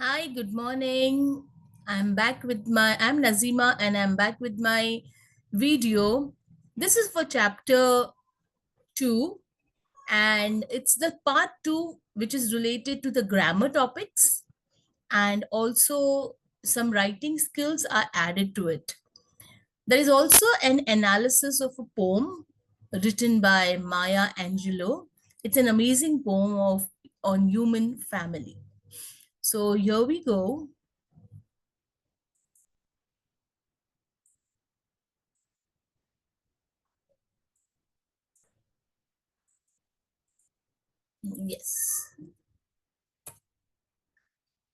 Hi, good morning. I'm Nazima and I'm back with my video. This is for chapter 2 and it's the part 2 which is related to the grammar topics and also some writing skills are added to it. There is also an analysis of a poem written by Maya Angelou. It's an amazing poem on human family. So here we go. Yes.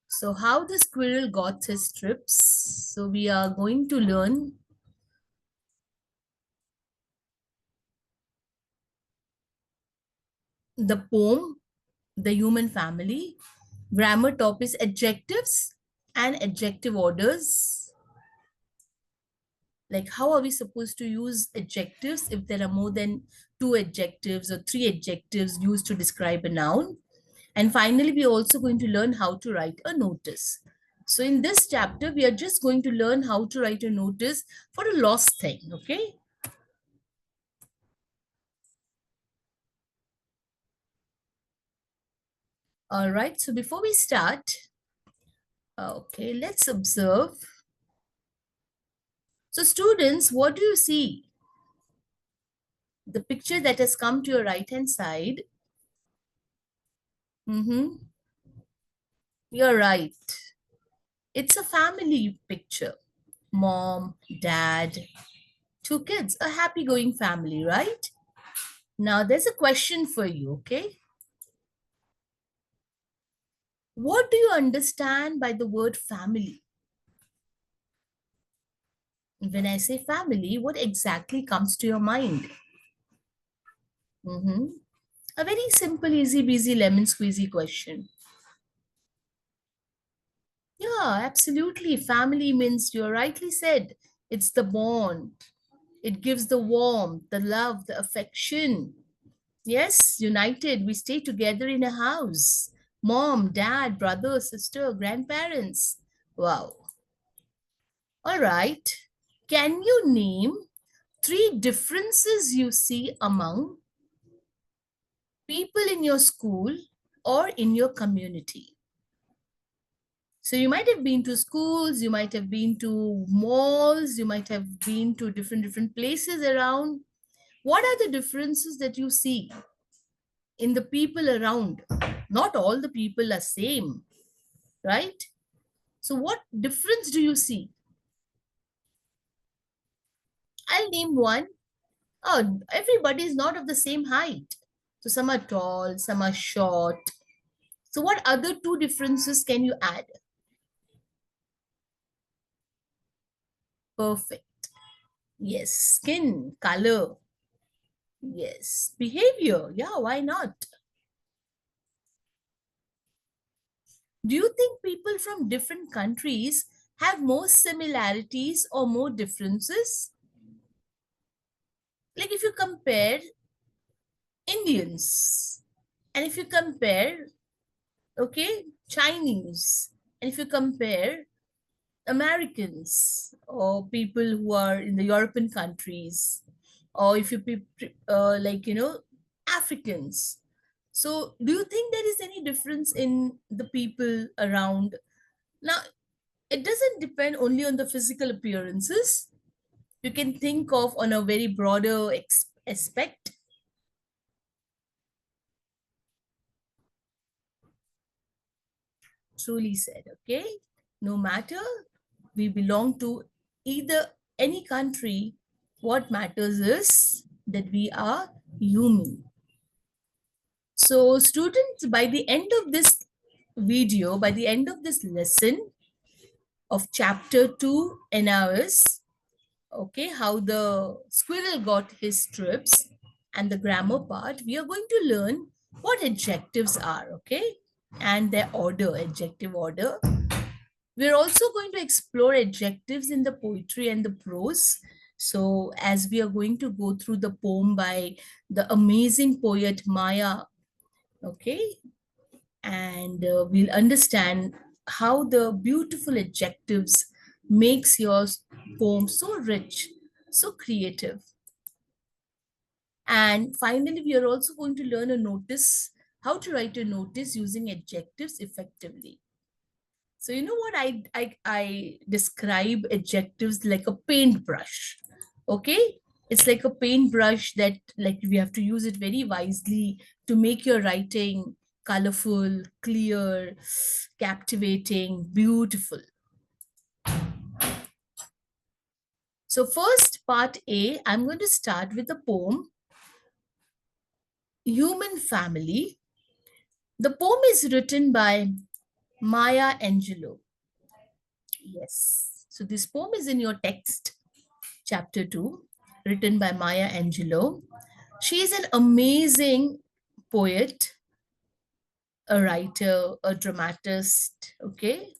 So, how the squirrel got his strips. So, we are going to learn the poem, The Human Family. Grammar topics, adjectives and adjective orders. Like, how are we supposed to use adjectives if there are more than two adjectives or three adjectives used to describe a noun? And finally, we're also going to learn how to write a notice. So, in this chapter, we are just going to learn how to write a notice for a lost thing, okay? All right, so before we start, okay, let's observe. So students, what do you see? The picture that has come to your right hand side. Mm-hmm. You're right. It's a family picture. Mom, dad, two kids, a happy going family, right? Now there's a question for you, okay? What do you understand by the word family? When I say family, what exactly comes to your mind? Mm-hmm. A very simple, easy, breezy, lemon squeezy question. Yeah, absolutely. Family means you rightly said it's the bond. It gives the warmth, the love, the affection. Yes, united, we stay together in a house. Mom, dad, brother, sister, grandparents. Wow. All right. Can you name three differences you see among people in your school or in your community? So you might have been to schools, you might have been to malls, you might have been to different places around. What are the differences that you see in the people around? Not all the people are same, right? So what difference do you see? I'll name one. Oh, everybody is not of the same height. So some are tall, some are short. So what other two differences can you add? Perfect. Yes, skin, color. Yes, behavior. Yeah, why not? Do you think people from different countries have more similarities or more differences? Like if you compare Indians and if you compare, okay, Chinese, and if you compare Americans or people who are in the European countries, or if you like, Africans. So, do you think there is any difference in the people around? Now, it doesn't depend only on the physical appearances. You can think of on a very broader aspect. Truly said, okay? No matter we belong to either any country, what matters is that we are human. So, students, by the end of this video, by the end of this lesson of chapter 2 NIOS, okay, how the squirrel got his strips and the grammar part, we are going to learn what adjectives are, okay, and their order, adjective order. We're also going to explore adjectives in the poetry and the prose. So, as we are going to go through the poem by the amazing poet Maya, okay, and we'll understand how the beautiful adjectives makes your poem so rich, so creative. And finally, we are also going to learn a notice, how to write a notice using adjectives effectively. So you know what I describe adjectives like a paintbrush. Okay? It's like a paintbrush that like we have to use it very wisely to make your writing colorful, clear, captivating, beautiful. So first part A, I'm going to start with the poem Human Family. The poem is written by Maya Angelou. Yes. So this poem is in your text, chapter 2, written by Maya Angelou. She is an amazing poet, a writer, a dramatist. Okay.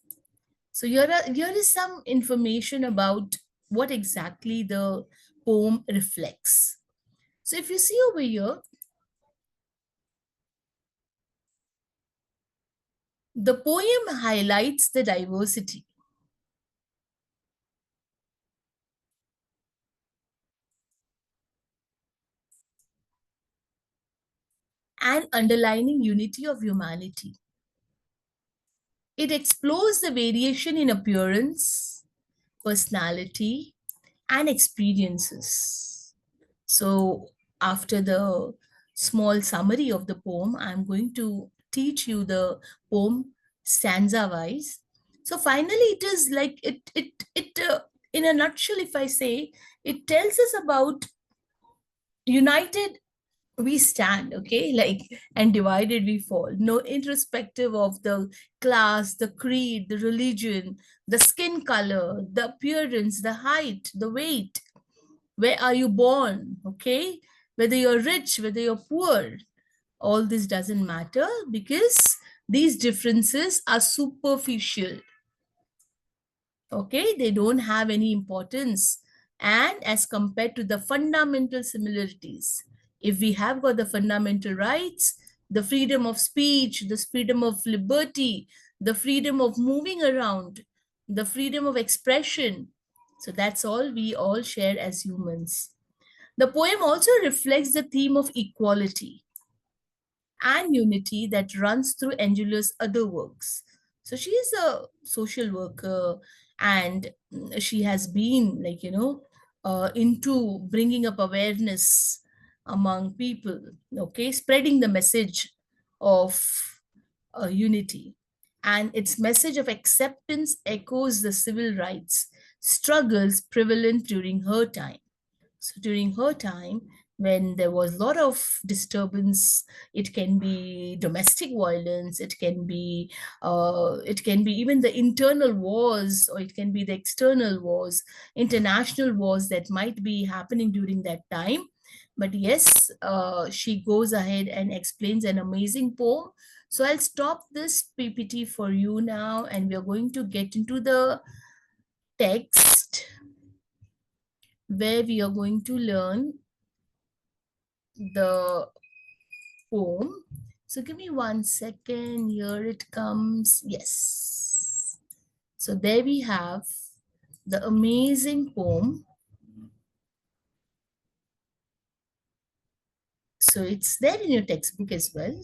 So here is some information about what exactly the poem reflects. So if you see over here, the poem highlights the diversity and underlining unity of humanity. It explores the variation in appearance, personality, and experiences. So, after the small summary of the poem, I'm going to teach you the poem stanza wise. So, finally, it is like in a nutshell, if I say, it tells us about united we stand, okay, like, and divided we fall, no, irrespective of the class, the creed, the religion, the skin color, the appearance, the height, the weight, where are you born, okay, whether you're rich, whether you're poor, all this doesn't matter because these differences are superficial, okay, they don't have any importance. And as compared to the fundamental similarities, if we have got the fundamental rights, the freedom of speech, the freedom of liberty, the freedom of moving around, the freedom of expression, so that's all we all share as humans. The poem also reflects the theme of equality and unity that runs through Angela's other works. So she is a social worker, and she has been, like, into bringing up awareness among people, okay, spreading the message of unity. And its message of acceptance echoes the civil rights struggles prevalent during her time. So during her time, when there was a lot of disturbance, it can be domestic violence, it can be even the internal wars, or it can be the external wars, international wars that might be happening during that time. But yes, she goes ahead and explains an amazing poem. So I'll stop this PPT for you now, and we are going to get into the text where we are going to learn the poem. So give me 1 second. Here it comes. Yes. So there we have the amazing poem. So it's there in your textbook as well.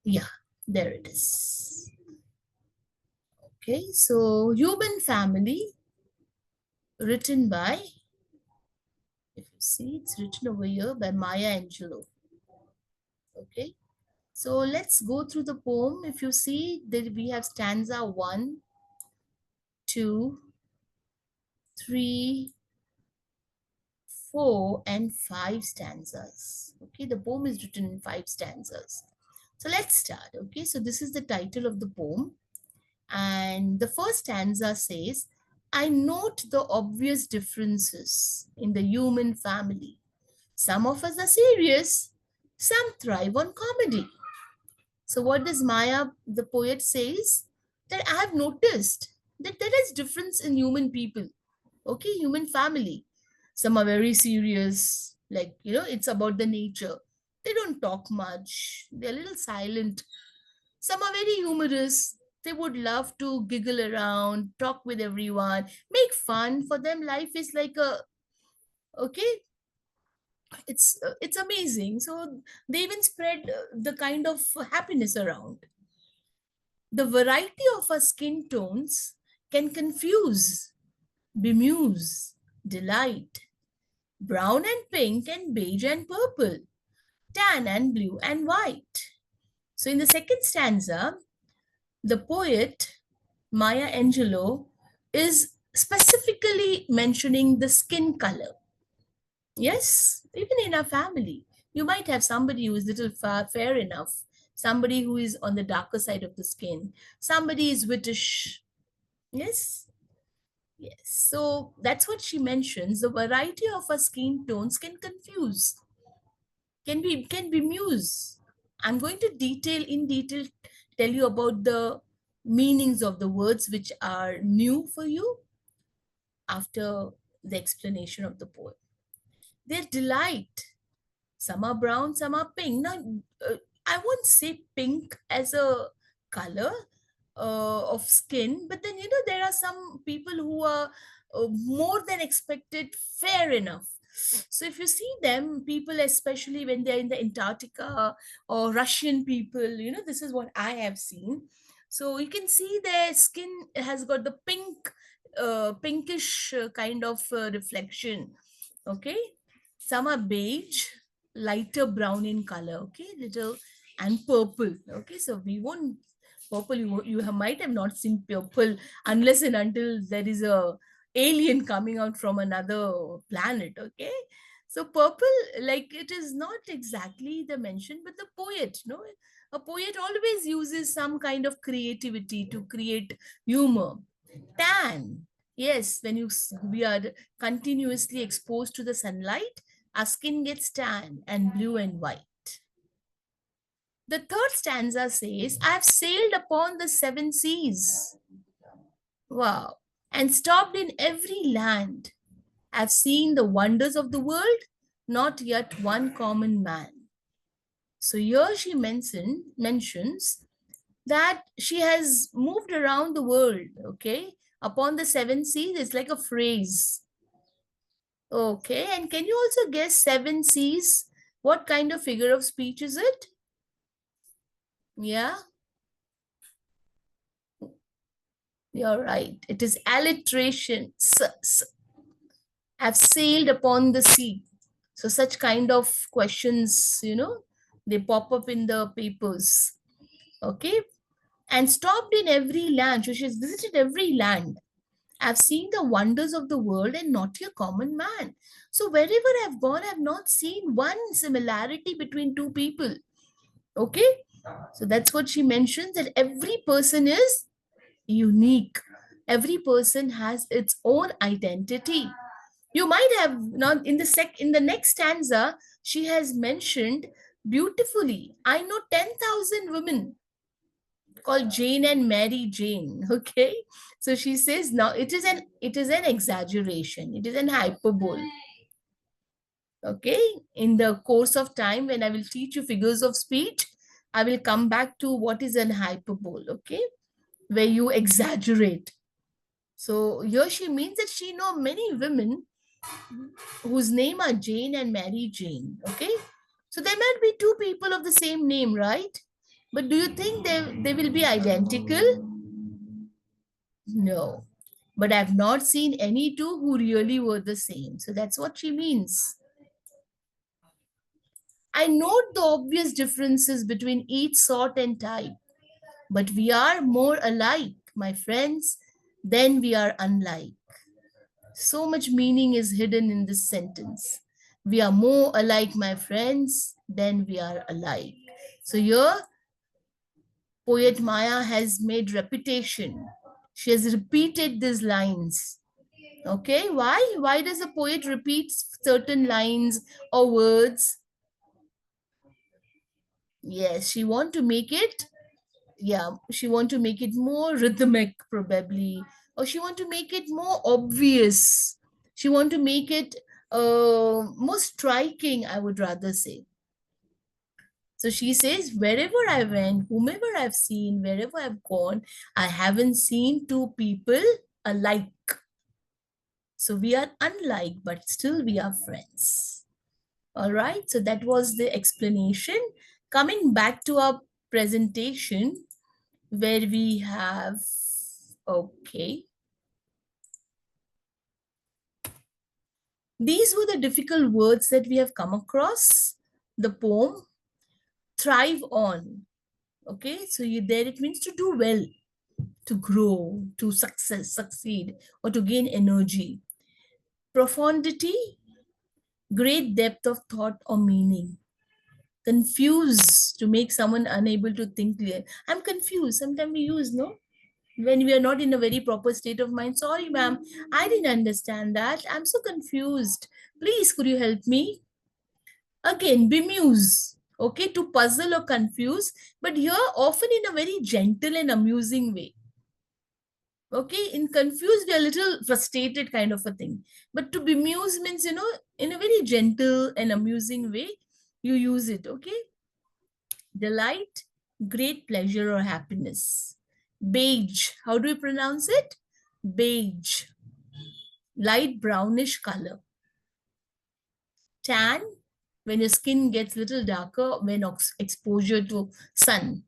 Yeah, there it is. Okay, so Human Family, written by, if you see, it's written over here by Maya Angelou. Okay, so let's go through the poem. If you see that we have stanza 1, 2, 3, 4, and 5 stanzas. Okay, the poem is written in 5 stanzas. So let's start. Okay, so this is the title of the poem. And the first stanza says, I note the obvious differences in the human family. Some of us are serious, some thrive on comedy. So what does Maya, the poet, says? That I have noticed that there is difference in human people. Okay, human family. Some are very serious, like, it's about the nature. They don't talk much. They're a little silent. Some are very humorous. They would love to giggle around, talk with everyone, make fun. For them, life is like a, okay, it's amazing. So they even spread the kind of happiness around. The variety of our skin tones can confuse, bemuse, delight. Brown and pink and beige and purple, tan and blue and white. So in the second stanza, the poet Maya Angelou is specifically mentioning the skin color. Yes, even in our family, you might have somebody who is little fair enough, somebody who is on the darker side of the skin, somebody is whitish. Yes, yes. So that's what she mentions. The variety of our skin tones can confuse, can be muse. I'm going to detail tell you about the meanings of the words which are new for you after the explanation of the poem. Their delight. Some are brown, some are pink. Now, I won't say pink as a color of skin, but then there are some people who are more than expected fair enough. So if you see them, people, especially when they're in the Antarctica or Russian people, this is what I have seen. So you can see their skin has got the pinkish kind of reflection. Okay, some are beige, lighter brown in color. Okay, little, and purple. Okay, so we won't purple. Might have not seen purple unless and until there is a alien coming out from another planet. Okay, so purple, like, it is not exactly the mention, but the poet, no, a poet always uses some kind of creativity to create humor. Tan. Yes, when we are continuously exposed to the sunlight, our skin gets tan and blue and white. The third stanza says, I've sailed upon the seven seas. Wow. And stopped in every land. I've seen the wonders of the world, not yet one common man. So here she mentions that she has moved around the world, okay? Upon the seven seas, it's like a phrase. Okay, and can you also guess seven seas? What kind of figure of speech is it? Yeah, you're right. It is alliteration. Have sailed upon the sea. So such kind of questions, they pop up in the papers. Okay, and stopped in every land. So she's visited every land. I've seen the wonders of the world and not your common man. So wherever I've gone, I've not seen one similarity between two people. Okay, so that's what she mentions, that every person is unique. Every person has its own identity. You might have not in the next stanza, she has mentioned beautifully, I know 10,000 women called Jane and Mary Jane. Okay, so she says now it is an exaggeration, it is an hyperbole. Okay, in the course of time, when I will teach you figures of speech, I will come back to what is an hyperbole. Okay, where you exaggerate. So here she means that she know many women whose name are Jane and Mary Jane. Okay, so there might be two people of the same name, right? But do you think they will be identical? No, but I've not seen any two who really were the same. So that's what she means. I note the obvious differences between each sort and type, but we are more alike, my friends, than we are unlike. So much meaning is hidden in this sentence. We are more alike, my friends, than we are alike. So here, poet Maya has made repetition. She has repeated these lines. Okay, why? Why does a poet repeat certain lines or words? Yes, she want to make it, yeah, she want to make it more rhythmic probably, or she want to make it more obvious. She want to make it more striking, I would rather say. So she says, wherever I went, whomever I've seen, wherever I've gone, I haven't seen two people alike. So we are unlike, but still we are friends. All right. So that was the explanation. Coming back to our presentation, where we have, okay, these were the difficult words that we have come across. The poem, thrive on. Okay. So you there, it means to do well, to grow, to succeed, or to gain energy. Profundity, great depth of thought or meaning. Confuse, to make someone unable to think clear. I'm confused. Sometimes we use, no? When we are not in a very proper state of mind. Sorry, ma'am, I didn't understand that. I'm so confused. Please, could you help me? Again, bemuse. Okay, to puzzle or confuse, but here often in a very gentle and amusing way. Okay, in confused, we are a little frustrated kind of a thing. But to bemuse means, in a very gentle and amusing way, you use it. Okay, delight, great pleasure or happiness. Beige, how do we pronounce it? Beige, light brownish color. Tan, when your skin gets a little darker when exposure to sun.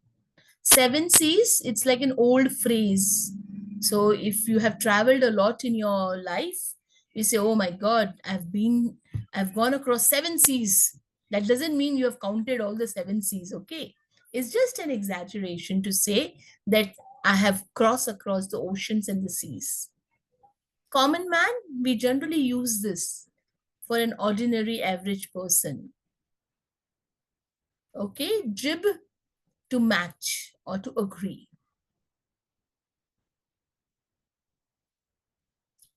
Seven seas, it's like an old phrase. So if you have traveled a lot in your life, you say, oh my God, I've gone across seven seas. That doesn't mean you have counted all the seven seas, okay? It's just an exaggeration to say that I have crossed across the oceans and the seas. Common man, we generally use this for an ordinary average person. Okay, jib, to match or to agree.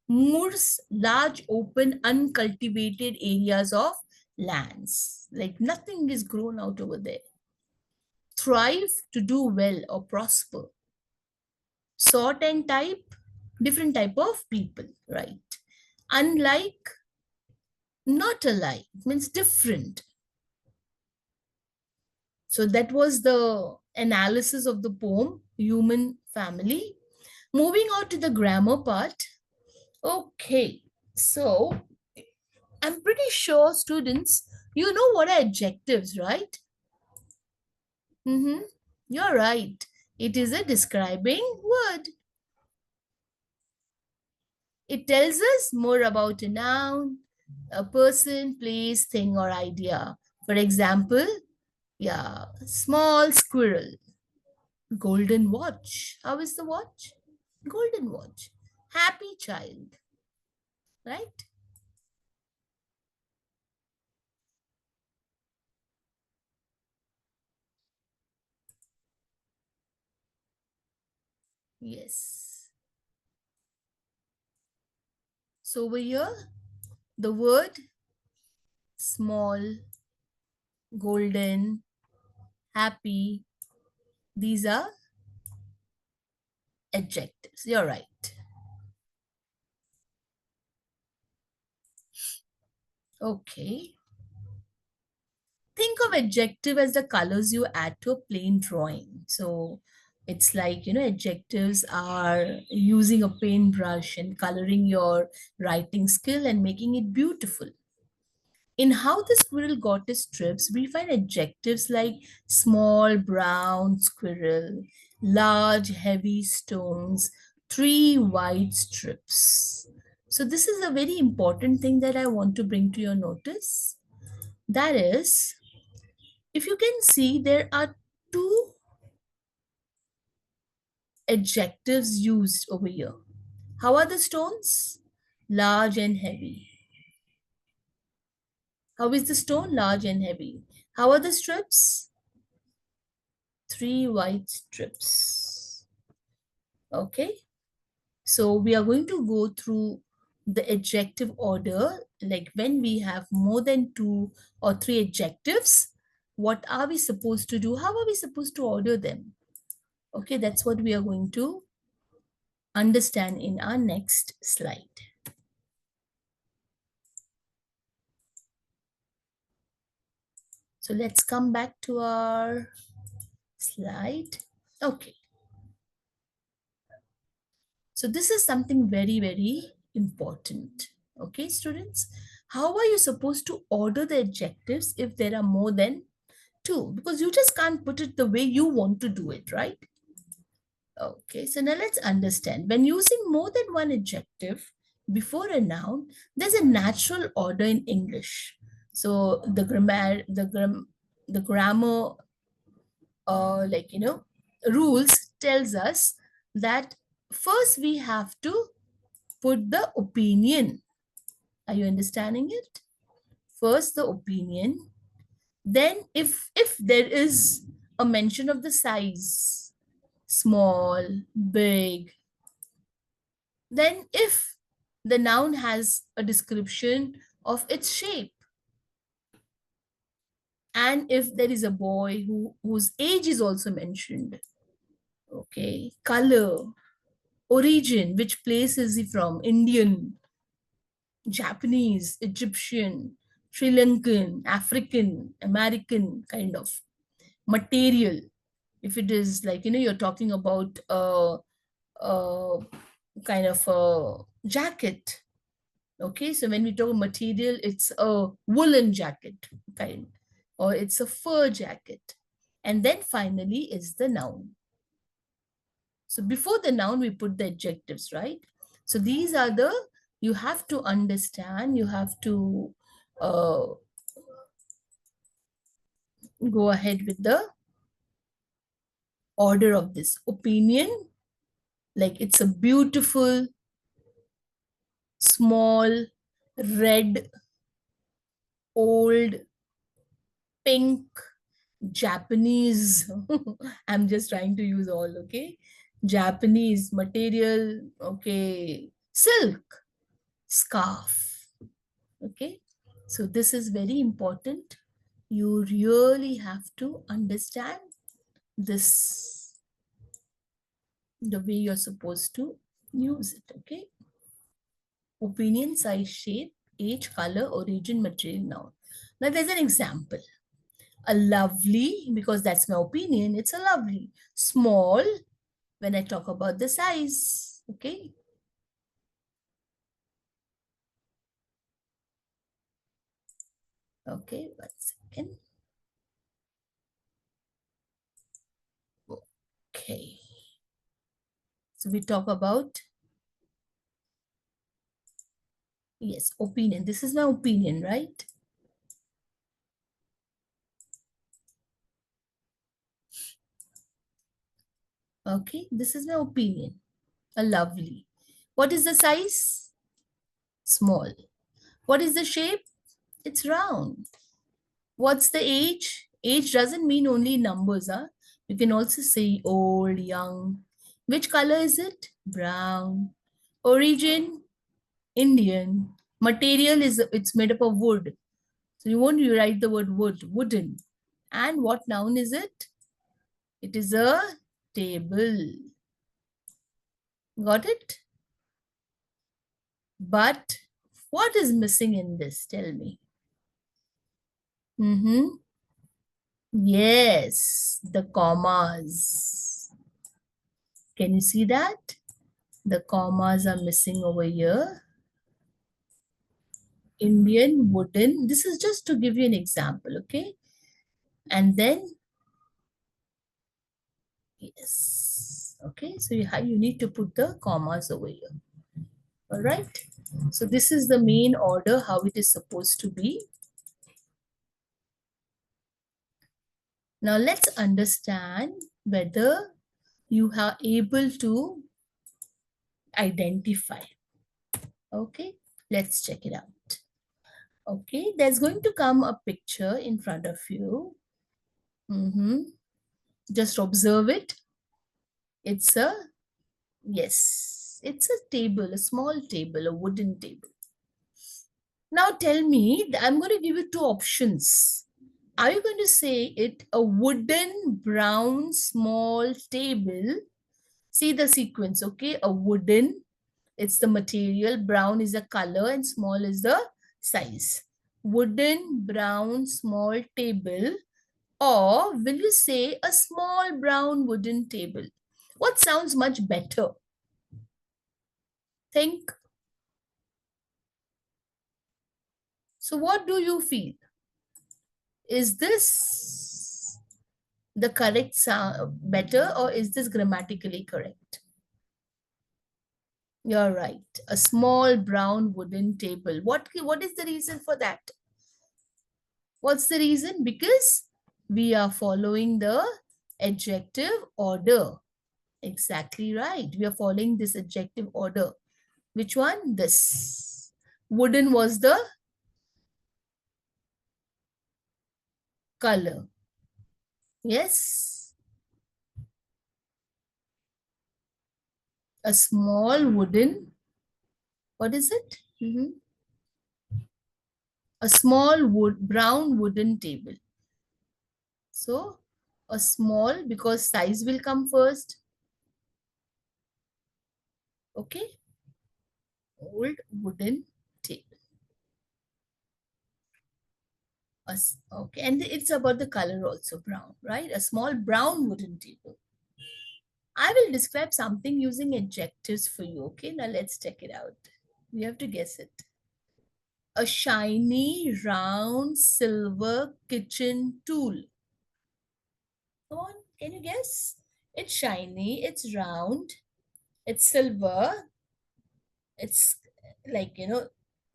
Moors, large, open, uncultivated areas of lands. Like nothing is grown out over there. Thrive, to do well or prosper. Sort and type, different type of people, right? Unlike, not alike, means different. So that was the analysis of the poem, Human Family. Moving on to the grammar part. Okay, so I'm pretty sure students, you know what are adjectives, right? Mm-hmm. You're right. It is a describing word. It tells us more about a noun, a person, place, thing, or idea. For example, yeah, small squirrel, golden watch. How is the watch? Golden watch. Happy child, right? Yes. So over here, the word small, golden, happy, these are adjectives. You're right. Okay. Think of adjective as the colors you add to a plain drawing. So it's like, adjectives are using a paintbrush and coloring your writing skill and making it beautiful. In How the Squirrel Got His Stripes, we find adjectives like small brown squirrel, large heavy stones, three white strips. So, this is a very important thing that I want to bring to your notice. That is, if you can see, there are two adjectives used over here. How are the stones? Large and heavy. How is the stone? Large and heavy. How are the strips? Three white strips. Okay. So we are going to go through the adjective order. Like when we have more than two or three adjectives, what are we supposed to do? How are we supposed to order them? Okay, that's what we are going to understand in our next slide. So let's come back to our slide. Okay. So this is something very, very important. Okay, students. How are you supposed to order the adjectives if there are more than two? Because you just can't put it the way you want to do it, right? Okay, so now let's understand. When using more than one adjective before a noun, there's a natural order in English. So the grammar, like rules tells us that first we have to put the opinion. Are you understanding it? First the opinion. Then if there is a mention of the size, small, big, then if the noun has a description of its shape, and if there is a boy whose age is also mentioned, okay, color, origin, which place is he from, Indian, Japanese, Egyptian, Sri Lankan, African, American, kind of material. If it is like, you're talking about a kind of a jacket. Okay, so when we talk material, it's a woolen jacket kind, or it's a fur jacket. And then finally is the noun. So before the noun, we put the adjectives, right? So these are the, you have to understand, you have to uh, go ahead with the order of this opinion. Like it's a beautiful, small, red, old, pink, Japanese. I'm just trying to use all, okay? Japanese material, okay, silk, scarf, okay? So this is very important. You really have to understand this, the way you're supposed to use it, okay? Opinion, size, shape, age, color, origin, material, noun. Now there's an example. A lovely, because that's my opinion, it's a lovely. Small, when I talk about the size, okay? Okay, 1 second. Okay. So we talk about, yes, opinion. This is my opinion, right? Okay, this is my opinion. A lovely. What is the size? Small. What is the shape? It's round. What's the age? Age doesn't mean only numbers, huh? You can also say old, young. Which color is it? Brown. Origin? Indian. Material is, it's made up of wood. So you won't write the word wood, wooden. And what noun is it? It is a table. Got it? But what is missing in this? Tell me. Mm-hmm. Yes, the commas. Can you see that? The commas are missing over here. Indian, wooden. This is just to give you an example, okay? And then, yes. Okay, so you need to put the commas over here. All right. So this is the main order, how it is supposed to be. Now let's understand whether you are able to identify. Okay, let's check it out. Okay, there's going to come a picture in front of you. Just observe it. It's a, yes, it's a table, a small table, a wooden table. Now tell me, I'm going to give you two options. Are you going to say it a wooden brown small table? See the sequence, okay? A wooden, it's the material, brown is the color, and small is the size. wooden brown small table, or will you say a small brown wooden table? What sounds much better? Think. So, what do you feel? Is this the correct sound better, or is this grammatically correct? You're right. A small brown wooden table. What is the reason for that? What's the reason? Because we are following the adjective order. Exactly right. We are following this adjective order. Which one? This. Wooden was the color. Yes. A small wooden, what is it? A small brown wooden table. So a small, because size will come first. Okay. Old wooden table. Okay. And it's about the color also, brown, right? A small brown wooden table. I will describe something using adjectives for you. Okay. Now let's check it out. You have to guess it. A shiny, round, silver kitchen tool. Come on, can you guess? It's shiny, it's round, it's silver, it's like,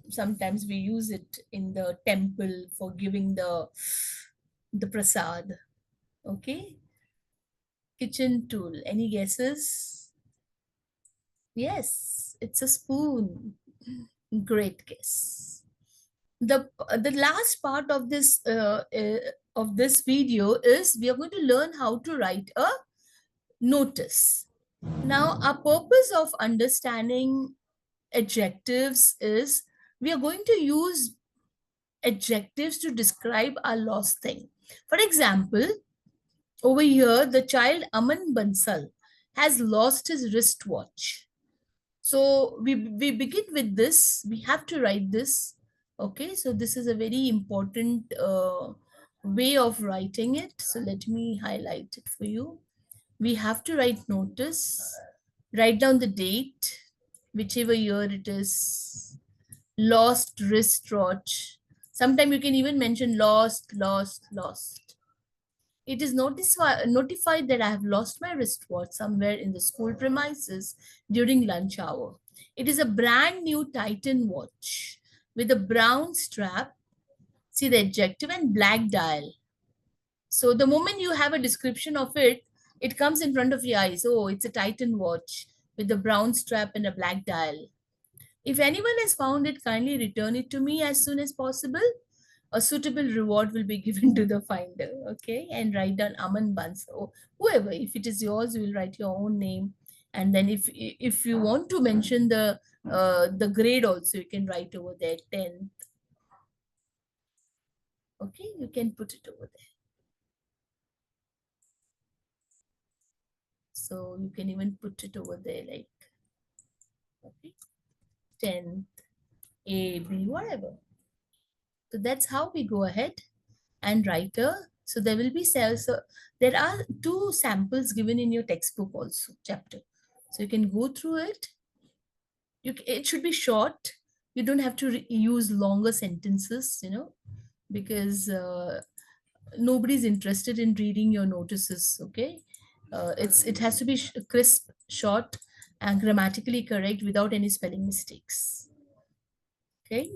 sometimes we use it in the temple for giving the prasad. Okay? Kitchen tool. Any guesses? Yes, it's a spoon. Great guess. The last part of this video is we are going to learn how to write a notice. Now, our purpose of understanding adjectives is we are going to use adjectives to describe our lost thing. For example, over here, the child Aman Bansal has lost his wristwatch. So we begin with this. We have to write this. Okay, so this is a very important way of writing it. So let me highlight it for you. We have to write notice, write down the date, whichever year it is, lost wristwatch. Sometimes you can even mention lost. It is notified that I have lost my wristwatch somewhere in the school premises during lunch hour. It is a brand new Titan watch with a brown strap, see the adjective, and black dial. So the moment you have a description of it, it comes in front of your eyes. Oh, it's a Titan watch with a brown strap and a black dial. If anyone has found it, kindly return it to me as soon as possible. A suitable reward will be given to the finder. Okay, and write down Aman Bans or whoever. If it is yours, you will write your own name. And then if you want to mention the grade also, you can write over there 10th. Okay, you can put it over there. So you can even put it over there like, okay, 10th, A, B, whatever. So that's how we go ahead and write a. So there will be cells. So there are two samples given in your textbook also, chapter. So you can go through it. It should be short. You don't have to use longer sentences, because nobody's interested in reading your notices. Okay, it has to be crisp, short, and grammatically correct without any spelling mistakes. Okay,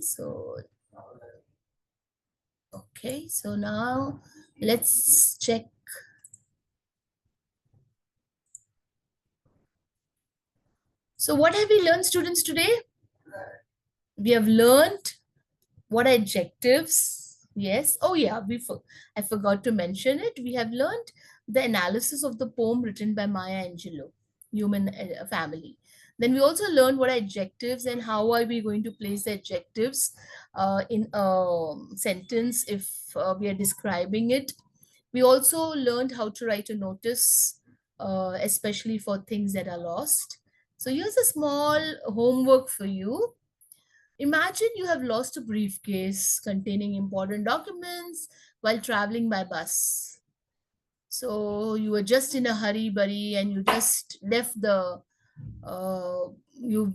so now let's check. So what have we learned, students, today? We have learned what are adjectives. Yes. Oh yeah, I forgot to mention it. We have learned the analysis of the poem written by Maya Angelou, Human Family. Then we also learned what are adjectives and how are we going to place the adjectives in a sentence if we are describing it. We also learned how to write a notice, especially for things that are lost. So here's a small homework for you. Imagine you have lost a briefcase containing important documents while traveling by bus. So you were just in a hurry burry and you just left you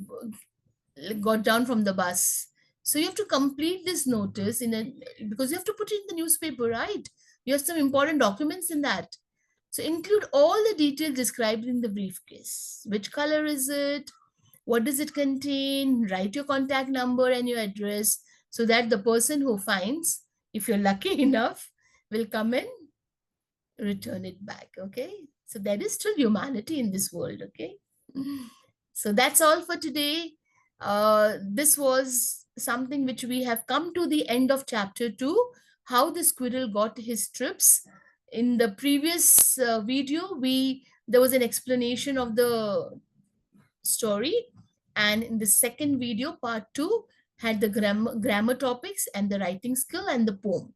got down from the bus. So you have to complete this notice because you have to put it in the newspaper, right? You have some important documents in that. So include all the details described in the briefcase. Which color is it? What does it contain? Write your contact number and your address so that the person who finds, if you're lucky enough, will come and return it back. Okay. So there is still humanity in this world. Okay. So that's all for today. This was something which we have come to the end of chapter 2, how the squirrel got his strips. In the previous video, we there was an explanation of the story, and in the second video, part 2, had the grammar topics and the writing skill and the poem.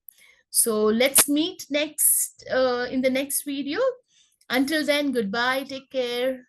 So let's meet next in the next video. Until then, goodbye, take care.